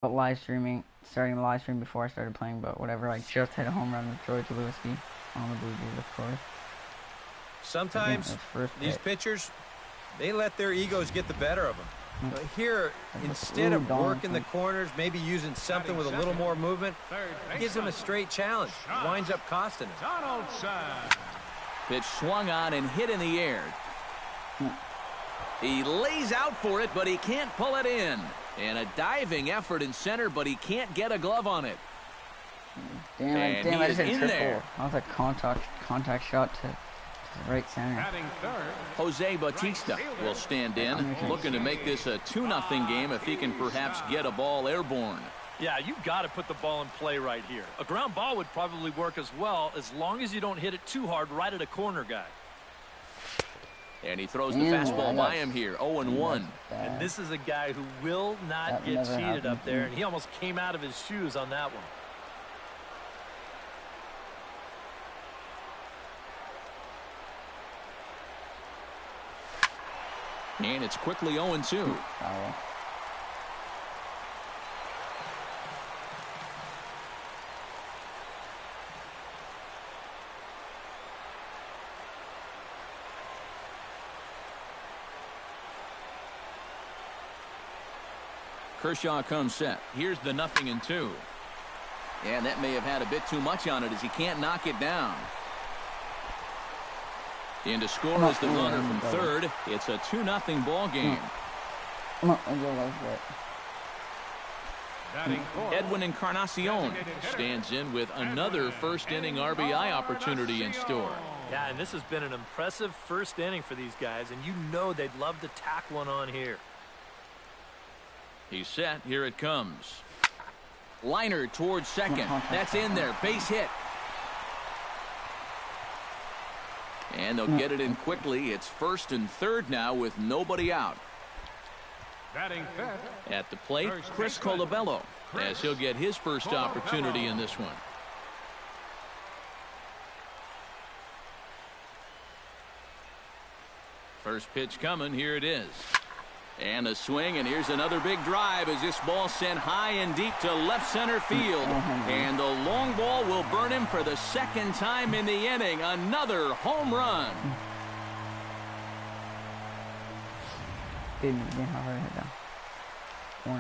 starting the live stream before I started playing, but whatever. I just hit a home run with Troy Tulowitzki on the Blue Jays, of course. Sometimes these pitchers, they let their egos get the better of them. But here, instead of working the corners, maybe using something with a little more movement, gives him a straight challenge. Winds up costing him. Pitch swung on and hit in the air. He lays out for it, but he can't pull it in. And a diving effort in center, but he can't get a glove on it. Damn, I just hit triple. That was a contact shot to right center. Jose Bautista will stand in, looking to make this a 2-0 game if he can perhaps get a ball airborne. Yeah, you've got to put the ball in play right here. A ground ball would probably work as well, as long as you don't hit it too hard right at a corner guy. And he throws the fastball by him here, 0-1. And this is a guy who will not get cheated up there, and he almost came out of his shoes on that one. And it's quickly 0-2. Kershaw comes set. Here's the 0-2. And that may have had a bit too much on it as he can't knock it down. In to score is the runner from third. It's a 2-0 ball game. Edwin Encarnacion stands in with another first inning RBI opportunity in store. Yeah, and this has been an impressive first inning for these guys, and you know they'd love to tack one on here. He's set. Here it comes. Liner towards second. That's in there. Base hit. And they'll get it in quickly. It's first and third now with nobody out. At the plate, Chris Colabello, as he'll get his first opportunity in this one. First pitch coming. Here it is. And a swing, and here's another big drive as this ball sent high and deep to left center field. And the long ball will burn him for the second time in the inning. Another home run.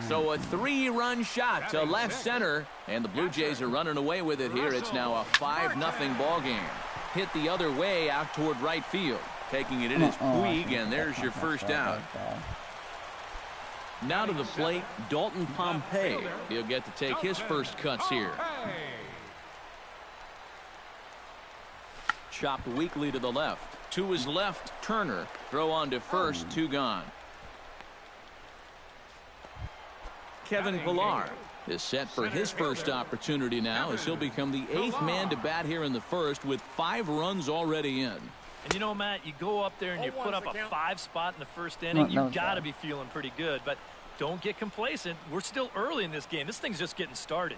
So a 3-run shot to left center, and the Blue Jays are running away with it here. It's now a 5-0 ball game. Hit the other way out toward right field. Taking it in is Puig, and there's your first out. Now to the plate, Dalton Pompey. He'll get to take his first cuts here. Chopped weakly to the left. To his left, Turner. Throw on to first, 2 gone. Kevin Pillar is set for his first opportunity now as he'll become the 8th man to bat here in the first with 5 runs already in. And you know, Matt, you go up there and you put up a 5 spot in the first inning, you've got to be feeling pretty good. But don't get complacent. We're still early in this game. This thing's just getting started.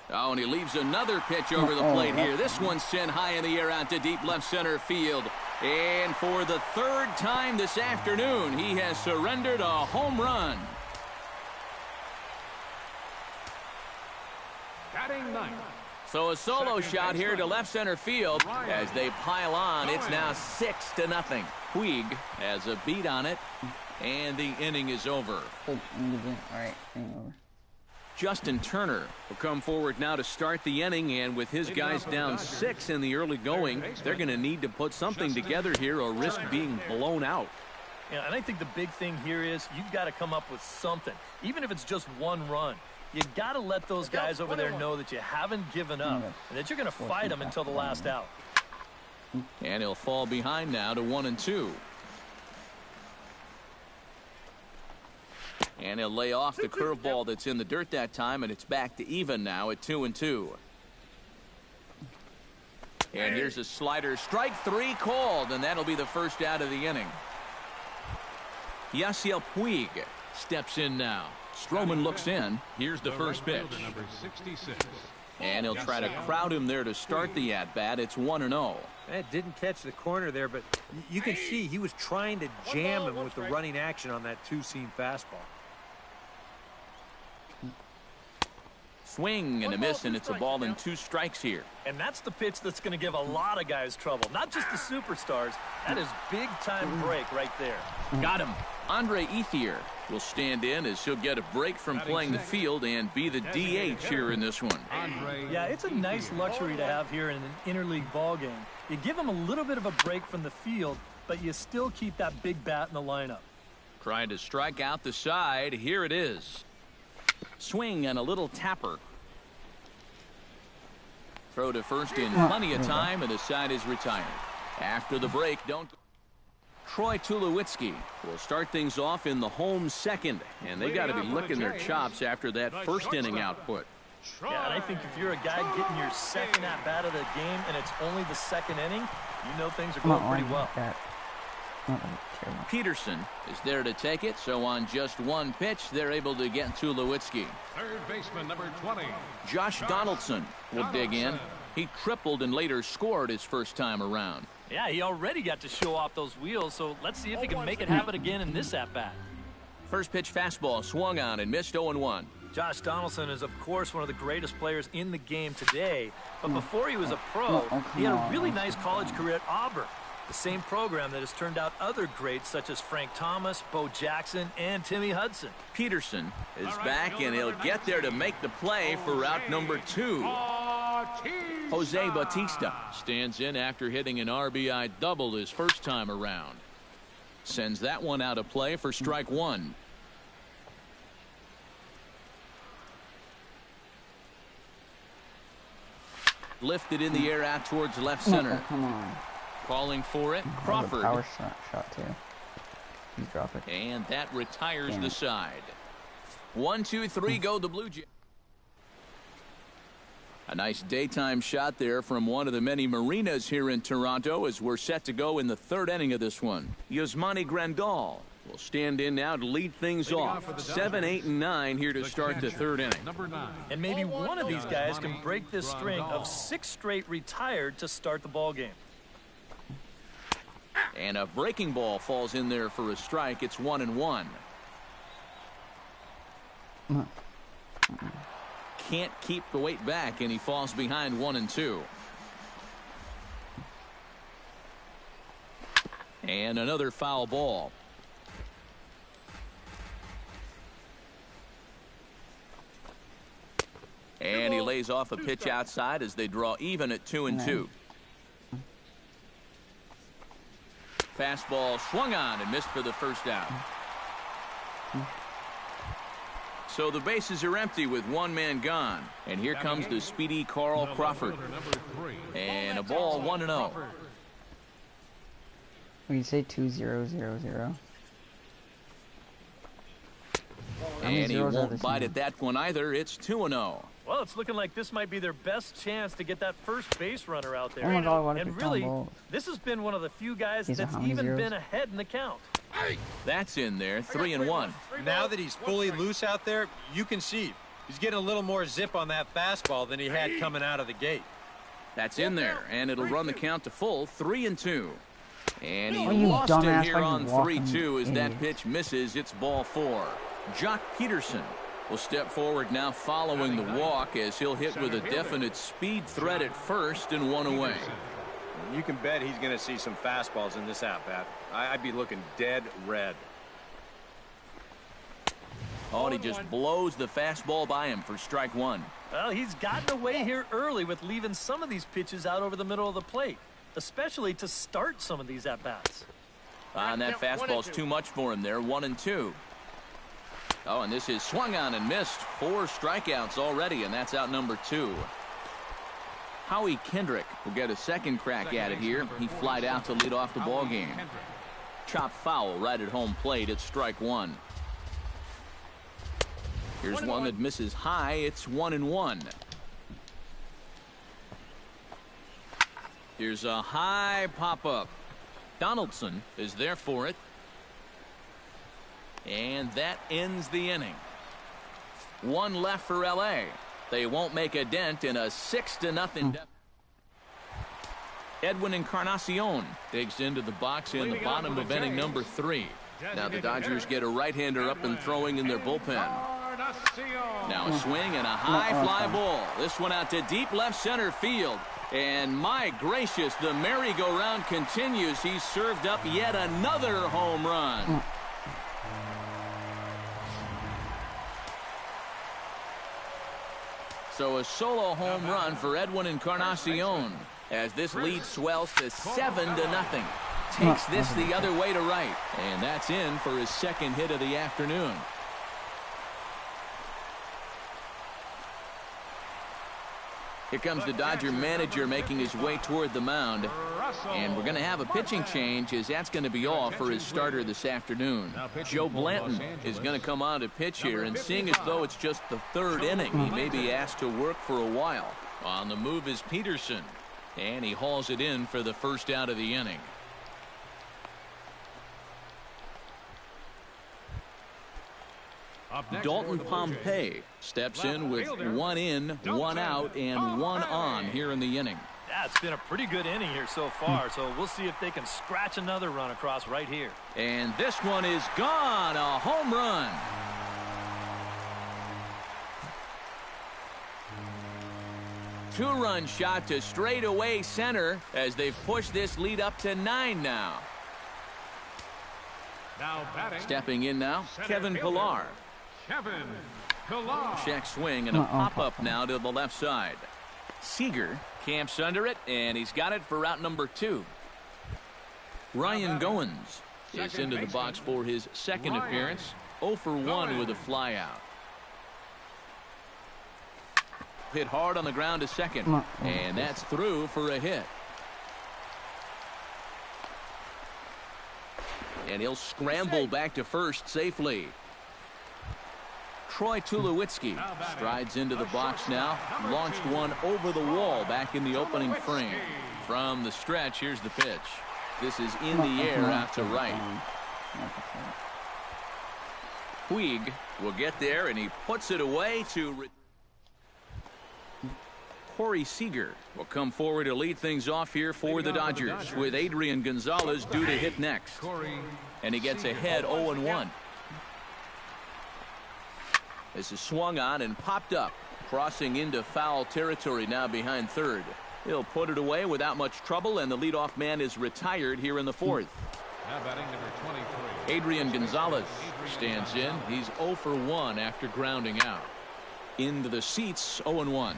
Oh, and he leaves another pitch over the plate here. This one's sent high in the air out to deep left center field. And for the 3rd time this afternoon, he has surrendered a home run. Batting ninth. So a solo shot here to left center field as they pile on. It's now 6-0. Puig has a beat on it, and the inning is over. All right, inning over. Justin Turner will come forward now to start the inning, and with his guys down 6 in the early going, they're going to need to put something together here or risk being blown out. Yeah, and I think the big thing here is you've got to come up with something, even if it's just 1 run. You got to let those guys over there know that you haven't given up and that you're going to fight them until the last out. And he'll fall behind now to 1-2. And he'll lay off the curveball that's in the dirt that time, and it's back to even now at 2-2. And here's a slider. Strike 3 called, and that'll be the first out of the inning. Yasiel Puig steps in now. Stroman looks in. Here's the first pitch. And he'll try to crowd him there to start the at-bat. It's 1-0. It didn't catch the corner there, but you can see he was trying to jam him with the running action on that 2-seam fastball. Swing and a miss, and it's a ball and 2 strikes here. And that's the pitch that's going to give a lot of guys trouble, not just the superstars. That is big-time break right there. Got him. Andre Ethier will stand in as he'll get a break from playing the field and be the DH here in this one. Yeah, it's a nice luxury to have here in an interleague ball game. You give him a little bit of a break from the field, but you still keep that big bat in the lineup. Trying to strike out the side. Here it is. Swing and a little tapper. Throw to first in plenty of time, and the side is retired. After the break, Troy Tulowitzki will start things off in the home second, and they got to be licking their chops after that first inning output. Yeah, and I think if you're a guy getting your second at-bat of the game and it's only the second inning, you know things are going pretty well. Peterson is there to take it, so on just one pitch, they're able to get Tulowitzki. Third baseman, number 20. Josh Donaldson will dig in. He tripled and later scored his first time around. Yeah, he already got to show off those wheels, so let's see if he can make it happen again in this at-bat. First pitch fastball swung on and missed 0-1. Josh Donaldson is, of course, one of the greatest players in the game today, but before he was a pro, he had a really nice college career at Auburn, the same program that has turned out other greats such as Frank Thomas, Bo Jackson, and Timmy Hudson. Peterson is back, and he'll get there to make the play for route number 2. Jose Bautista stands in after hitting an RBI double his first time around. Sends that one out of play for strike 1. Lifted in the air out towards left center. Come on. Calling for it, Crawford. Power shot too. You drop it. And that retires the side. 1, 2, 3 go the Blue Jays. A nice daytime shot there from one of the many marinas here in Toronto as we're set to go in the third inning of this one. Yasmani Grandal will stand in now to lead things off. 7, 8, and 9 here to start the third inning. And maybe one of these guys can break this string of 6 straight retired to start the ball game. And a breaking ball falls in there for a strike. It's 1-1. Can't keep the weight back, and he falls behind 1-2. And another foul ball. And he lays off a pitch outside as they draw even at 2-2. Fastball swung on and missed for the first out. So the bases are empty with one man gone. And here comes the speedy Carl Crawford. And a ball 1-0. We say 2-0-0-0. And he won't bite at that one either. It's 2-0. Well, it's looking like this might be their best chance to get that first base runner out there. Oh my God, what and really, this has been one of the few guys that's even been ahead in the count. That's in there, 3-1. Now that he's fully loose out there, you can see he's getting a little more zip on that fastball than he had coming out of the gate. That's in there, and it'll run the count to full, 3-2. And he Oh, lost it dumbass, here why on you walking, 3-2 as that idiot. pitch misses. It's ball 4. Jock Peterson will step forward now following the walk as he'll hit with a definite speed threat at first and one away. You can bet he's going to see some fastballs in this at-bat. I'd be looking dead red. Oh, and he just blows the fastball by him for strike 1. Well, he's gotten away here early with leaving some of these pitches out over the middle of the plate, especially to start some of these at-bats. And that fastball's too much for him there, 1-2. Oh, and this is swung on and missed. 4 strikeouts already, and that's out number 2. Howie Kendrick will get a second crack at it here. He flied out to lead off the ball game. Chop foul right at home plate. It's strike 1. Here's one that misses high. It's 1-1. Here's a high pop-up. Donaldson is there for it. And that ends the inning. 1 left for L.A. They won't make a dent in a 6-0. Edwin Encarnacion digs into the box in the bottom of inning number 3. Now the Dodgers get a right-hander up and throwing in their bullpen. Now a swing and a high fly ball. This one out to deep left center field. And my gracious, the merry-go-round continues. He's served up yet another home run. So a solo home run for Edwin Encarnacion as this lead swells to 7-0. Takes this the other way to right. And that's in for his second hit of the afternoon. Here comes the Dodger manager making his way toward the mound. And we're going to have a pitching change as that's going to be all for his starter this afternoon. Joe Blanton is going to come on to pitch here, and seeing as though it's just the third inning, he may be asked to work for a while. On the move is Peterson, and he hauls it in for the first out of the inning. Dalton Pompey steps in with 1 in, 1 out, and 1 on here in the inning. Yeah, it's been a pretty good inning here so far, so we'll see if they can scratch another run across right here. And this one is gone, a home run. Two-run shot to straightaway center as they've pushed this lead up to 9 now. Stepping in now, Kevin Pillar. Check swing and a pop-up now to the left side. Seager camps under it, and he's got it for route number 2. Ryan Goins is into the box for his second appearance. 0 for 1 with a flyout. Hit hard on the ground to second, and that's through for a hit. And he'll scramble back to first safely. Troy Tulowitzki strides into the box now. Launched one over the wall back in the opening frame. From the stretch, here's the pitch. This is in the air out to right. Puig will get there, and he puts it away to... Corey Seager will come forward to lead things off here for the Dodgers, with Adrian Gonzalez due to hit next. And he gets ahead 0-1. This is swung on and popped up, crossing into foul territory now behind third. He'll put it away without much trouble, and the leadoff man is retired here in the fourth. Now batting number 23. Adrian Gonzalez stands in. He's 0 for 1 after grounding out. Into the seats, 0-1.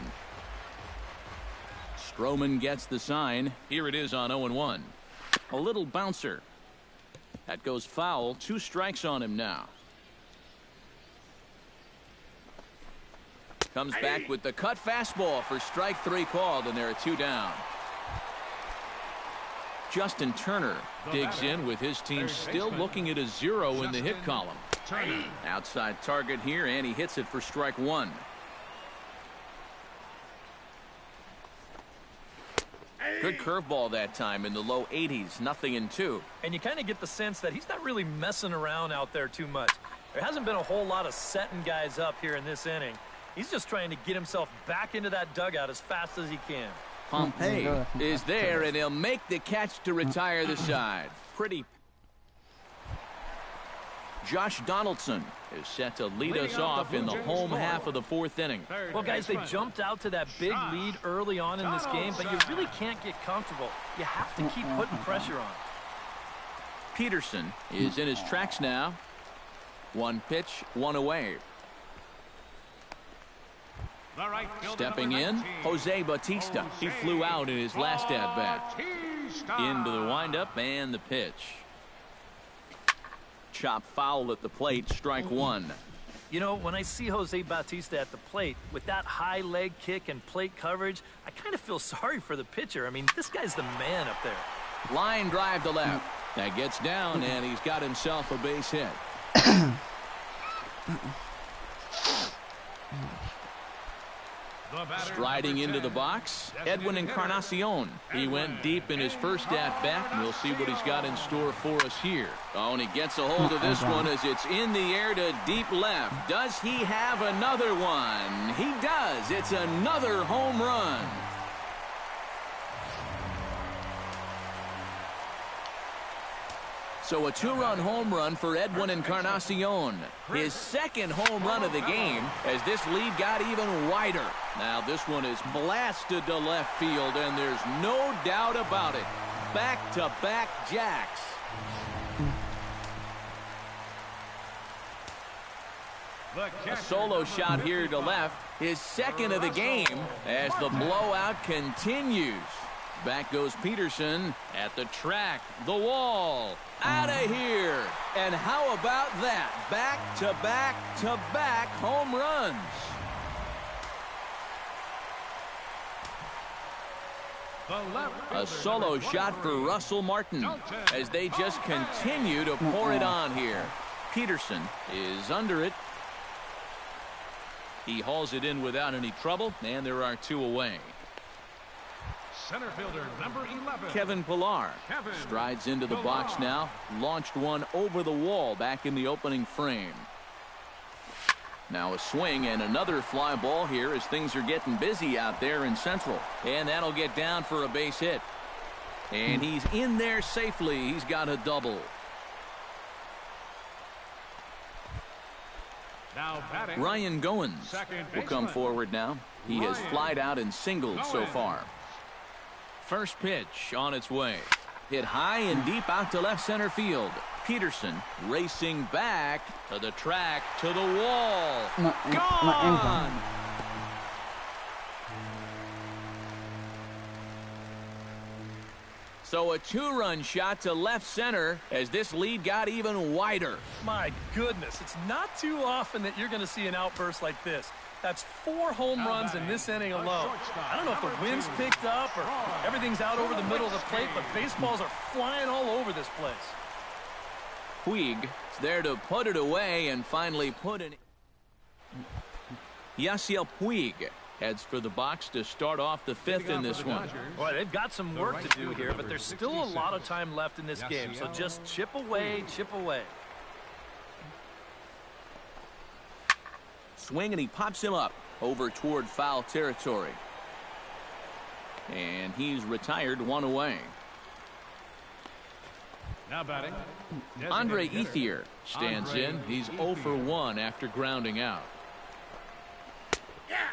Stroman gets the sign. Here it is on 0-1. A little bouncer. That goes foul. 2 strikes on him now. Comes back with the cut fastball for strike 3 called, and there are 2 down. Justin Turner digs in with his team still looking at a 0 in the hit column. Outside target here, and he hits it for strike 1. Good curveball that time in the low 80s, 0-2. And you kind of get the sense that he's not really messing around out there too much. There hasn't been a whole lot of setting guys up here in this inning. He's just trying to get himself back into that dugout as fast as he can. Pompey is there, and he'll make the catch to retire the side. Pretty. Josh Donaldson is set to lead us off in the home half of the 4th inning. Well, guys, they jumped out to that big lead early on in this game, but you really can't get comfortable. You have to keep putting pressure on. Peterson is in his tracks now. 1 pitch, 1 away. Stepping in, Jose Bautista. He flew out in his last at-bat. Into the windup and the pitch. Chop foul at the plate, strike 1. You know, when I see Jose Bautista at the plate with that high leg kick and plate coverage, I kind of feel sorry for the pitcher. I mean, this guy's the man up there. Line drive to left. That gets down, and he's got himself a base hit. Striding into the box, Edwin Encarnacion. He went deep in his first at-bat, and we'll see what he's got in store for us here. Oh, and he gets a hold of this one as it's in the air to deep left. Does he have another one? He does. It's another home run. So a two-run home run for Edwin Encarnacion. His second home run of the game as this lead got even wider. Now this one is blasted to left field, and there's no doubt about it. Back-to-back jacks. A solo shot here to left. His second of the game as the blowout continues. Back goes Peterson at the track, the wall, out of here. And how about that? Back-to-back-to-back home runs. A solo shot for Russell Martin as they just continue to pour it on here. Peterson is under it. He hauls it in without any trouble, and there are two away. Center fielder number 11. Kevin Pillar strides into the box now. Launched one over the wall back in the opening frame. Now a swing and another fly ball here as things are getting busy out there in Central. And that'll get down for a base hit. And he's in there safely. He's got a double. Now batting, Ryan Goins will come forward now. He has flied out and singled so far. First pitch on its way. Hit high and deep out to left center field. Peterson racing back to the track, to the wall. Gone! So a two-run shot to left center as this lead got even wider. My goodness, it's not too often that you're going to see an outburst like this. That's 4 home runs in this inning alone. I don't know if the wind's picked up or everything's out over the middle of the plate, but baseballs are flying all over this place. Puig is there to put it away and finally put it. Yasiel Puig heads for the box to start off the 5th in this one. Boy, they've got some work to do here, but there's still a lot of time left in this game, so just chip away, chip away. Swing, and he pops him up over toward foul territory. And he's retired, 1 away. Now batting, Andre Ethier stands in. He's 0 for 1 after grounding out.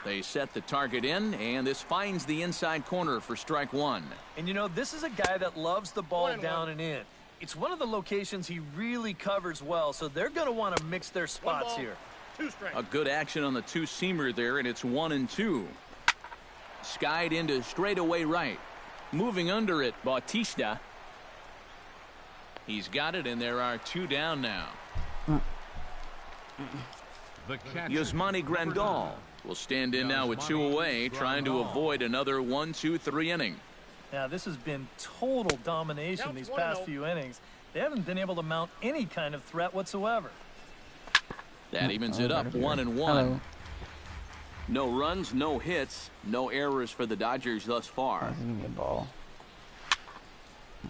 They set the target in, and this finds the inside corner for strike 1. And you know, this is a guy that loves the ball down and in. It's one of the locations he really covers well, so they're going to want to mix their spots here. A good action on the two-seamer there, and it's 1-2. Skied into straightaway right. Moving under it, Bautista. He's got it, and there are 2 down now. Yasmani Grandal will stand in now with 2 away, trying to avoid another 1-2-3 inning. Now, this has been total domination these past few innings. They haven't been able to mount any kind of threat whatsoever. That evens it up, 1-1. No runs, no hits, no errors for the Dodgers thus far. Ball.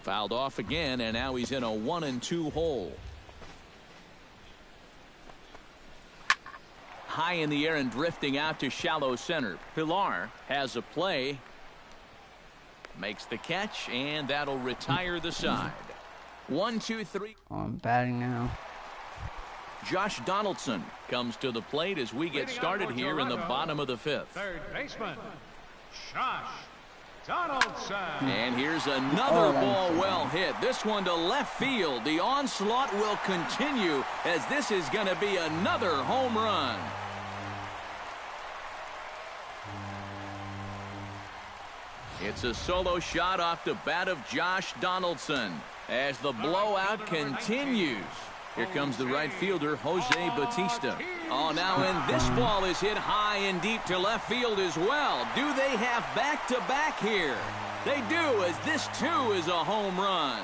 Fouled off again, and now he's in a 1-2 hole. High in the air and drifting out to shallow center. Pillar has a play. Makes the catch, and that'll retire the side. 1-2-3. I'm batting now. Josh Donaldson comes to the plate as we get started here in the bottom of the 5th. Third baseman, Josh Donaldson. And here's another ball well hit. This one to left field. The onslaught will continue as this is going to be another home run. It's a solo shot off the bat of Josh Donaldson as the blowout continues. Here comes the right fielder, Jose Bautista. Oh, now and this ball is hit high and deep to left field as well. Do they have back-to-back here? They do, as this, too, is a home run.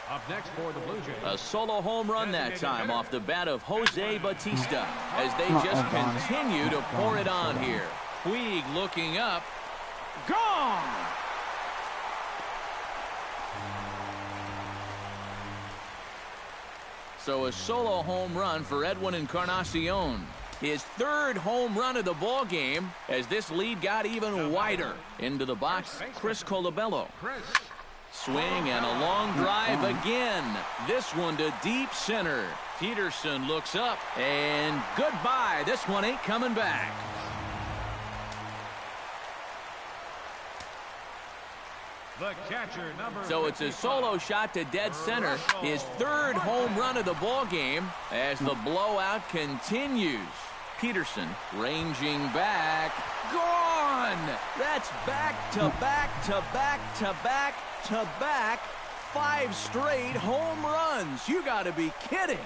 Up next for the Blue Jays. A solo home run that time off the bat of Jose Bautista as they just continue to pour it on here. Puig looking up. Gone! So a solo home run for Edwin Encarnacion. his third home run of the ball game as this lead got even wider. Into the box, Chris Colabello. Swing and a long drive again. This one to deep center. Peterson looks up and goodbye. This one ain't coming back. The catcher, so it's a solo shot to dead center. His third home run of the ball game as the blowout continues. Peterson ranging back. Gone! That's back to back to back to back to back. 5 straight home runs. You got to be kidding.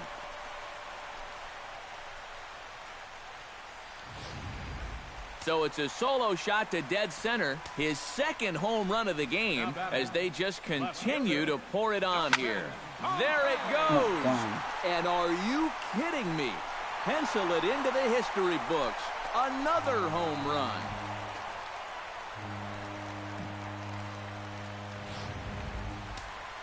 So it's a solo shot to dead center, his second home run of the game as they just continue to pour it on here. There it goes. And are you kidding me? Pencil it into the history books. Another home run.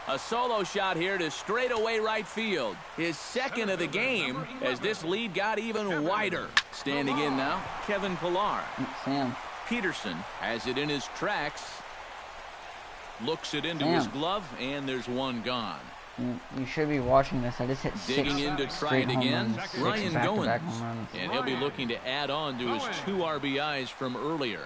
A solo shot here to straightaway right field. His second of the game as this lead got even wider. Standing in now, Kevin Pillar. Peterson has it in his tracks. Looks it into his glove, and there's one gone. You should be watching this. I just hit 6 digging in to try it again. Runs, Ryan Goins. And he'll be looking to add on to his 2 RBIs from earlier.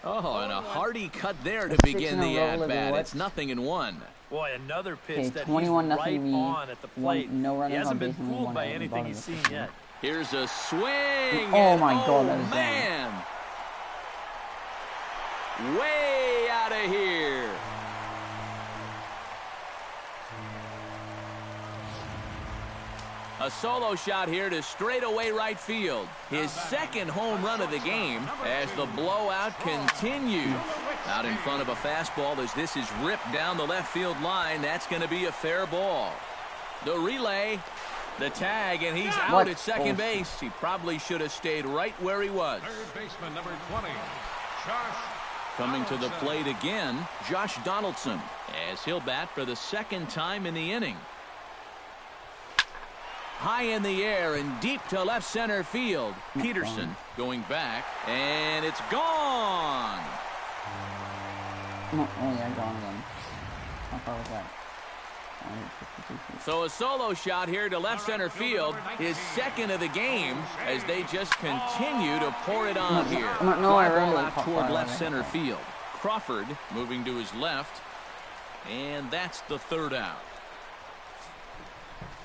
Oh, and a hearty cut there to begin the at-bat. It's 0-1. Boy, another pitch that he's right on at the plate. He hasn't been fooled by anything he's seen yet. Here's a swing. Oh, my God, that is man. Way out of here. A solo shot here to straightaway right field. His second home run of the game as the blowout continues. Out in front of a fastball as this is ripped down the left field line. That's going to be a fair ball. The relay, the tag, and he's out at second base. He probably should have stayed right where he was. Third baseman, number 20, Josh. Coming to the plate again, Josh Donaldson, as he'll bat for the second time in the inning. High in the air and deep to left center field. Peterson going back, and it's gone. Oh, yeah, gone again. How far was that? So a solo shot here to left center field, his second of the game, as they just continue to pour it on here. Fly ball out toward left center field. Crawford moving to his left, and that's the third out.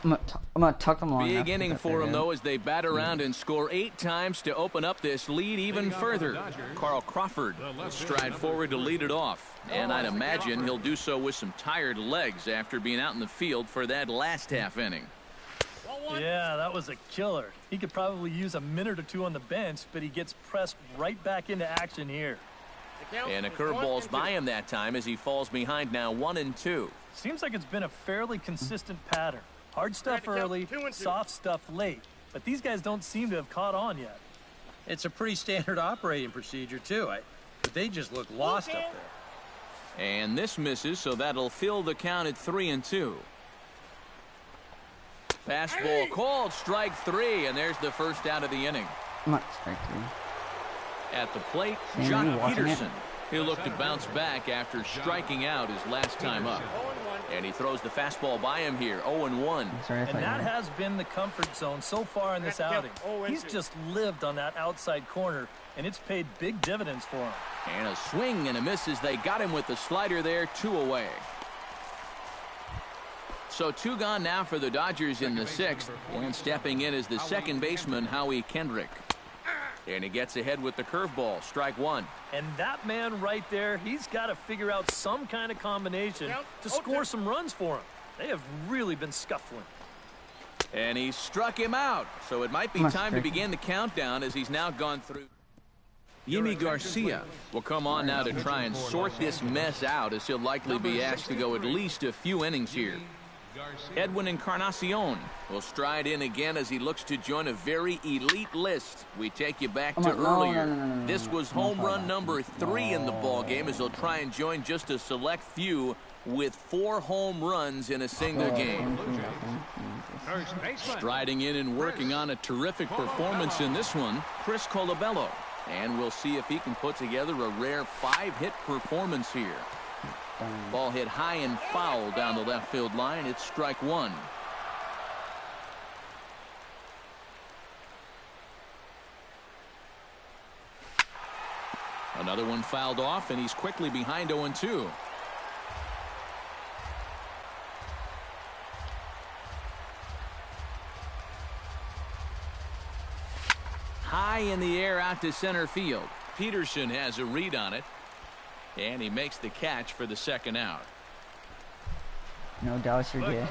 I'm gonna tuck them long. Big inning for him, though, as they bat around and score 8 times to open up this lead even further. Carl Crawford will stride forward to lead it off. And I'd imagine he'll do so with some tired legs after being out in the field for that last half inning. Yeah, that was a killer. He could probably use a minute or 2 on the bench, but he gets pressed right back into action here. And a curveball's by him that time as he falls behind now 1-2. Seems like it's been a fairly consistent pattern. Hard stuff early, soft stuff late. But these guys don't seem to have caught on yet. It's a pretty standard operating procedure, too. But they just look lost up there. And this misses, so that'll fill the count at 3-2. Fastball called, strike 3, and there's the first out of the inning. Not strike 3. At the plate, Jock Peterson. He'll look to bounce back after striking out his last time up. And he throws the fastball by him here, 0-1. And that has been the comfort zone so far in this outing. He's just lived on that outside corner, and it's paid big dividends for him. And a swing and a miss as they got him with the slider there, 2 away. So 2 gone now for the Dodgers in the 6th. And stepping in is the second baseman, Howie Kendrick. And he gets ahead with the curveball, strike 1. And that man right there, he's got to figure out some kind of combination to score some runs for him. They have really been scuffling. And he struck him out. So it might be time to begin the countdown as he's now gone through. Yimi Garcia will come on now to try and sort this mess out as he'll likely be asked to go at least a few innings here. Edwin Encarnacion will stride in again as he looks to join a very elite list. We take you back to earlier. This was home run number 3 in the ballgame as he'll try and join just a select few with 4 home runs in a single game. First baseman. Striding in and working on a terrific performance in this one, Chris Colabello. And we'll see if he can put together a rare 5-hit performance here. Ball hit high and foul down the left field line. It's strike one. Another one fouled off, and he's quickly behind 0-2. High in the air out to center field. Peterson has a read on it, and he makes the catch for the second out. No doubt you're good.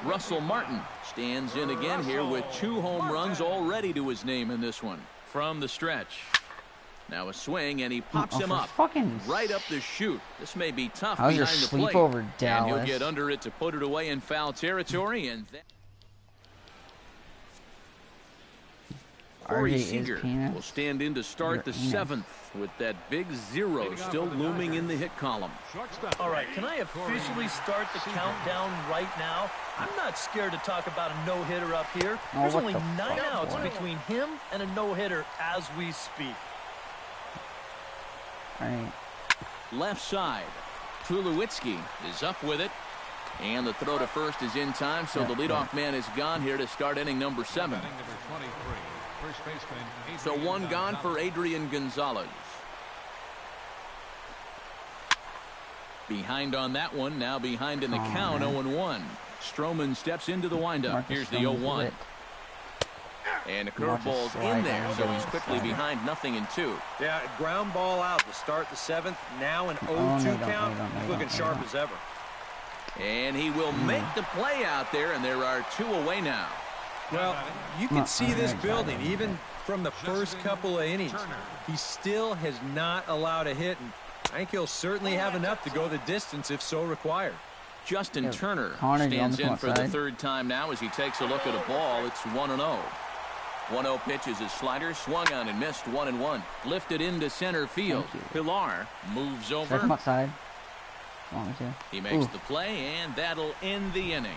Russell Martin stands in again here with 2 home runs already to his name in this one. From the stretch. Now a swing, and he pops him up right up the chute. This may be tough behind the plate. Over Dallas? And he'll get under it to put it away in foul territory. And Corey Seager will stand in to start the 7th with that big 0 still looming in the hit column. All right, can I officially start the countdown right now? I'm not scared to talk about a no-hitter up here. There's only 9 outs between him and a no-hitter as we speak. Right. Left side. Tulowitzki is up with it. And the throw to first is in time, so the leadoff man is gone here to start inning number 7. So 1 gone for Adrian Gonzalez. Behind on that one, now behind in the count, 0-1. Stroman steps into the windup. Here's the 0-1. And a curveball's in there, so he's quickly behind 0-2. Yeah, ground ball out to start the 7th. Now an 0-2 count. He's looking sharp as ever. And he will make the play out there, and there are 2 away now. Well, you can see this building even from the first couple of innings. He still has not allowed a hit, and I think he'll certainly have enough to go the distance if so required. Justin Turner stands in for the 3rd time now as he takes a look at a ball. It's 1-0. 1-0 pitch is his slider, swung on and missed. 1-1. Lifted into center field. Pilar moves over. He makes the play, and that'll end the inning.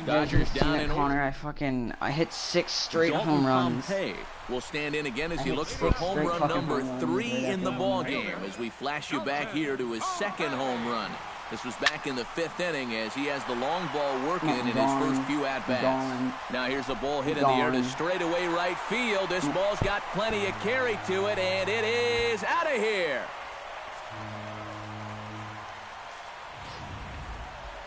Dodgers down in order. I hit 6 straight home runs. Pompey will stand in again as he looks for home run number 3 in the ball game as we flash you back here to his 2nd home run. This was back in the 5th inning as he has the long ball working in his first few at-bats. Now here's a ball hit in the air to straightaway right field. This ball's got plenty of carry to it, and it is out of here.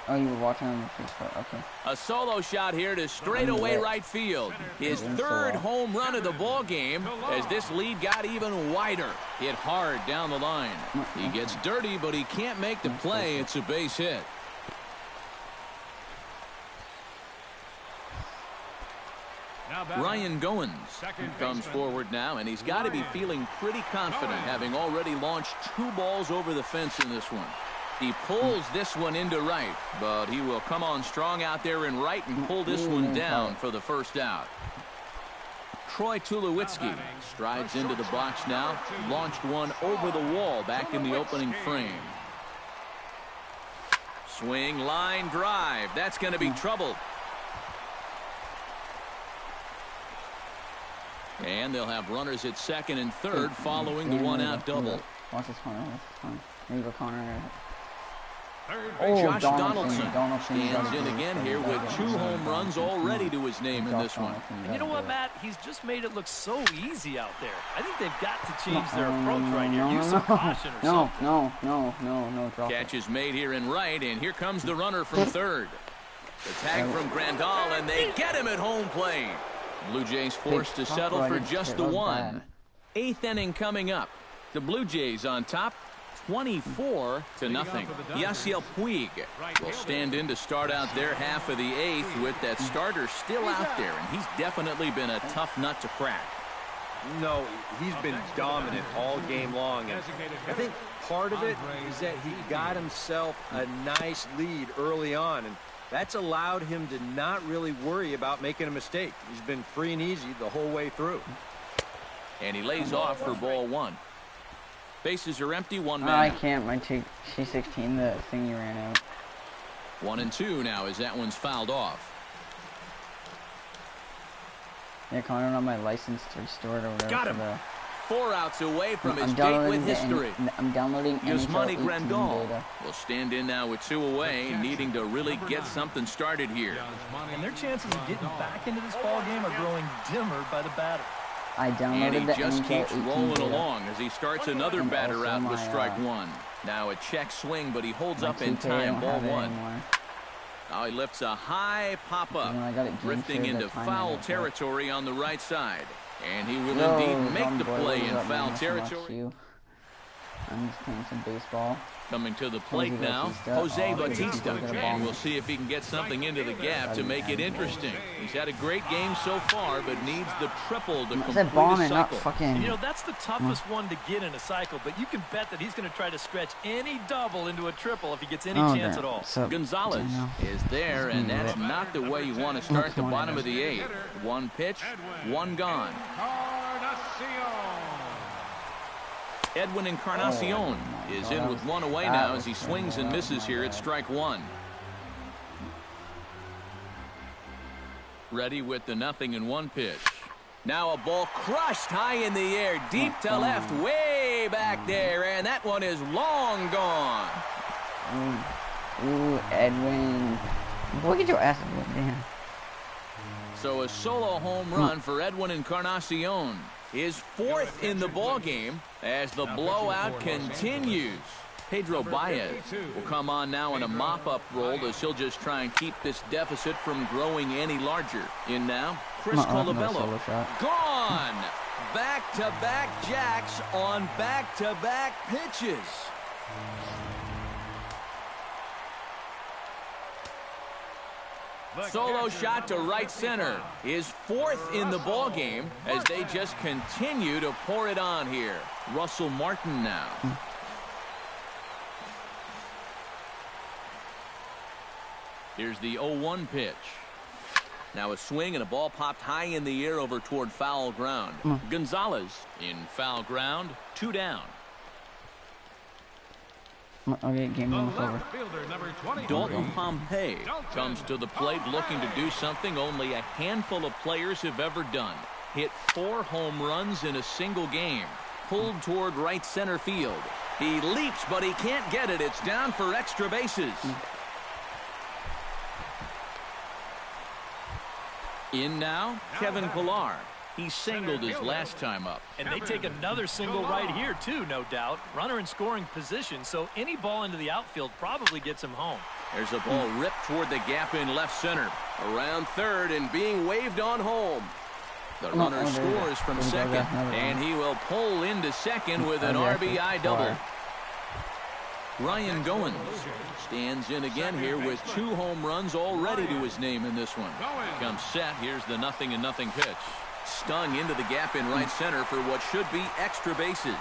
Oh, you were watching on the Facebook. Okay. A solo shot here to straightaway right field. His 3rd home run of the ball game as this lead got even wider. Hit hard down the line. He gets dirty, but he can't make the play. It's a base hit. Ryan Goins comes forward now, and he's got to be feeling pretty confident, having already launched 2 balls over the fence in this one. He pulls this one into right, but he will come on strong out there in right and pull this one down for the first out. Troy Tulowitzki strides into the box now, launched one over the wall back in the opening frame. Swing, line drive. That's going to be trouble. And they'll have runners at 2nd and 3rd following the 1-out double. Watch this corner. There you go, Connor. Josh Donaldson stands in again here with 2 home runs already to his name in this one. And you know what, Matt? He's just made it look so easy out there. I think they've got to change their approach right here. Use some caution or something. No. Catch is made here in right, and here comes the runner from 3rd. The tag from Grandal, and they get him at home plate. Blue Jays forced to settle for just the 1. 8th inning coming up. The Blue Jays on top, 24-0. Yasiel Puig will stand in to start out their half of the 8th with that starter still out there, and he's definitely been a tough nut to crack. No, he's been dominant all game long, and I think part of it is that he got himself a nice lead early on, and that's allowed him to not really worry about making a mistake. He's been free and easy the whole way through. And he lays off for ball 1. Bases are empty, 1 man. I can't. My C16, the thing you ran out. 1-2 now as that one's fouled off. Yeah, come on, my license to restore it or whatever. Got him. 4 outs away from his date with history. I'm downloading Yasmani Grandal will stand in now with 2 away, needing to really get something started here. And their chances of getting back into this ball game are growing dimmer by the batter. I downloaded the NHL 18 And he just keeps rolling data. along as he starts another batter out with strike 1. Now a check swing, but he holds up in time. Ball 1. Now he lifts a high pop-up, drifting into foul territory on the right side. And he will indeed make the play in foul territory. I'm just playing some baseball. Coming to the plate now, Jose Bautista. And we'll see if he can get something into the gap to make it interesting. He's had a great game so far, but needs the triple to complete a cycle. And, you know, that's the toughest one to get in a cycle, but you can bet that he's going to try to stretch any double into a triple if he gets any chance at all. Gonzalez is there, and that's not the way you want to start the bottom of the 8th. 1 pitch, 1 gone. Edwin Encarnacion is in with 1 away now as he swings and misses here at strike 1. Ready with the 0-1 pitch. Now a ball crushed high in the air, deep to left, way back there, and that one is long gone. Ooh, Edwin. Boy, get your ass up, damn. So a solo home run for Edwin Encarnacion. His 4th in the ball game as the blowout continues. Pedro Baez will come on now in a mop-up role as he'll just try and keep this deficit from growing any larger. In now, Chris Colabello. Gone! Back-to-back jacks on back-to-back pitches. Solo shot to right center. His 4th in the ball game as they just continue to pour it on here. Russell Martin now. Here's the 0-1 pitch. Now a swing and a ball popped high in the air over toward foul ground. Gonzalez in foul ground, 2 down. Okay, game over. Dalton Pompey comes to the plate looking to do something only a handful of players have ever done. Hit 4 home runs in a single game. Pulled toward right center field. He leaps, but he can't get it. It's down for extra bases. In now, Kevin Pillar. He singled his last time up. And they take another single right here, too, no doubt. Runner in scoring position, so any ball into the outfield probably gets him home. There's a ball ripped toward the gap in left center. Around third and being waved on home. The runner scores from second, and he will pull into second with an RBI double. Ryan Goins stands in again here with 2 home runs already to his name in this one. Comes set. Here's the 0-0 pitch. Stung into the gap in right center for what should be extra bases.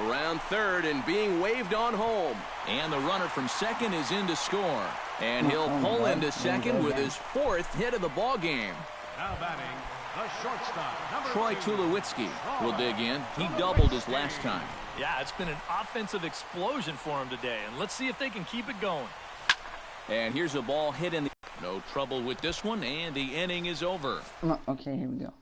Around third and being waved on home. And the runner from second is in to score. And he'll pull into second with his 4th hit of the ball game. Now batting, the shortstop, Troy Tulowitzki will dig in. He doubled his last time. Yeah, it's been an offensive explosion for him today, and let's see if they can keep it going. And here's a ball hit in the... No trouble with this one, and the inning is over. Okay, here we go.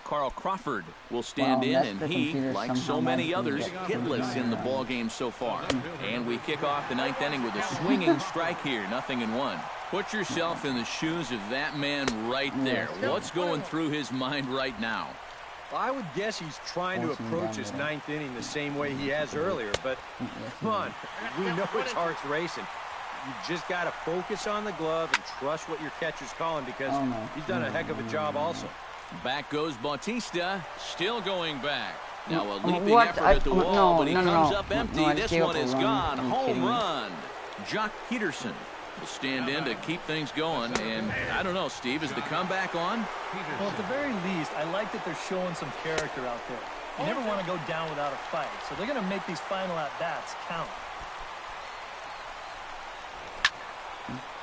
Carl Crawford will stand in, and he, like so many others, hitless in the ball game so far. And we kick off the 9th inning with a swinging strike here, 0-1. Put yourself in the shoes of that man right there. What's going through his mind right now? Well, I would guess he's trying to approach his 9th inning the same way he has earlier, but come on, we know his heart's racing. You just got to focus on the glove and trust what your catcher's calling because he's done a heck of a job also. Back goes Bautista, still going back. Now a leaping effort at the wall, but he comes up empty. This one is gone. Home run. Jock Peterson will stand in to keep things going. And I don't know, Steve, is the comeback on? Well, at the very least, I like that they're showing some character out there. You never want to go down without a fight, so they're going to make these final at-bats count.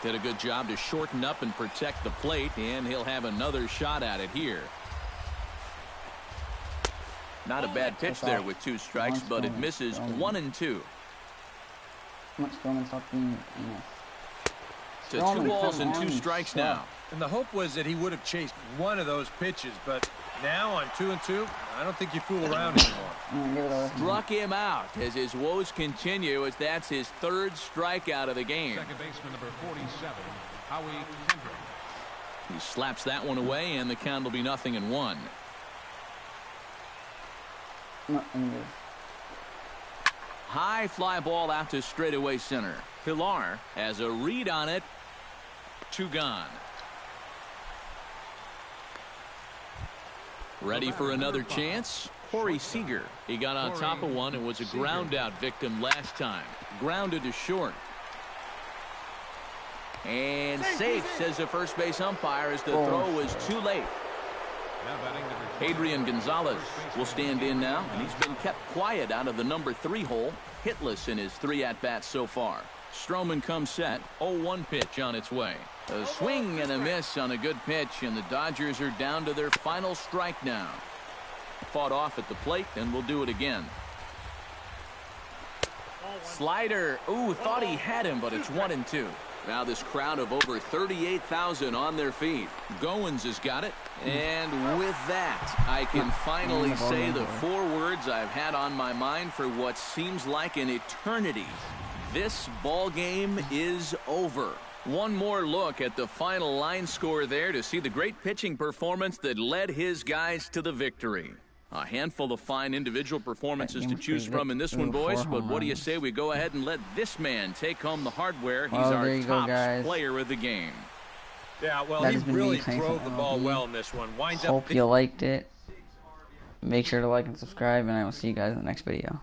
Did a good job to shorten up and protect the plate, and he'll have another shot at it here. Not a bad pitch there with 2 strikes, but it misses 1-2. To 2 balls and 2 strikes now. And the hope was that he would have chased one of those pitches, but now on 2-2, I don't think you fool around anymore. Struck him out as his woes continue, as that's his third strikeout of the game. Second baseman number 47, Howie Kendrick. He slaps that one away, and the count will be 0-1. High fly ball out to straightaway center. Pilar has a read on it. 2 gone. Ready for another chance? Corey Seager. He got on top of one and was a ground out victim last time. Grounded to short. And safe, says the first base umpire, as the throw was too late. Adrian Gonzalez will stand in now, and he's been kept quiet out of the number 3 hole, hitless in his 3 at-bats so far. Stroman comes set, 0-1 pitch on its way. A swing and a miss on a good pitch, and the Dodgers are down to their final strike now. Fought off at the plate, and will do it again. Slider, ooh, thought he had him, but it's 1-2. Now this crowd of over 38,000 on their feet. Goins has got it. And with that, I can finally say the 4 words I've had on my mind for what seems like an eternity. This ball game is over. One more look at the final line score there to see the great pitching performance that led his guys to the victory. A handful of fine individual performances to choose from in this one, boys, but what do you say we go ahead and let this man take home the hardware? He's our top player of the game. Yeah, well, he really drove the ball well in this one. Hope you liked it. Make sure to like and subscribe, and I will see you guys in the next video.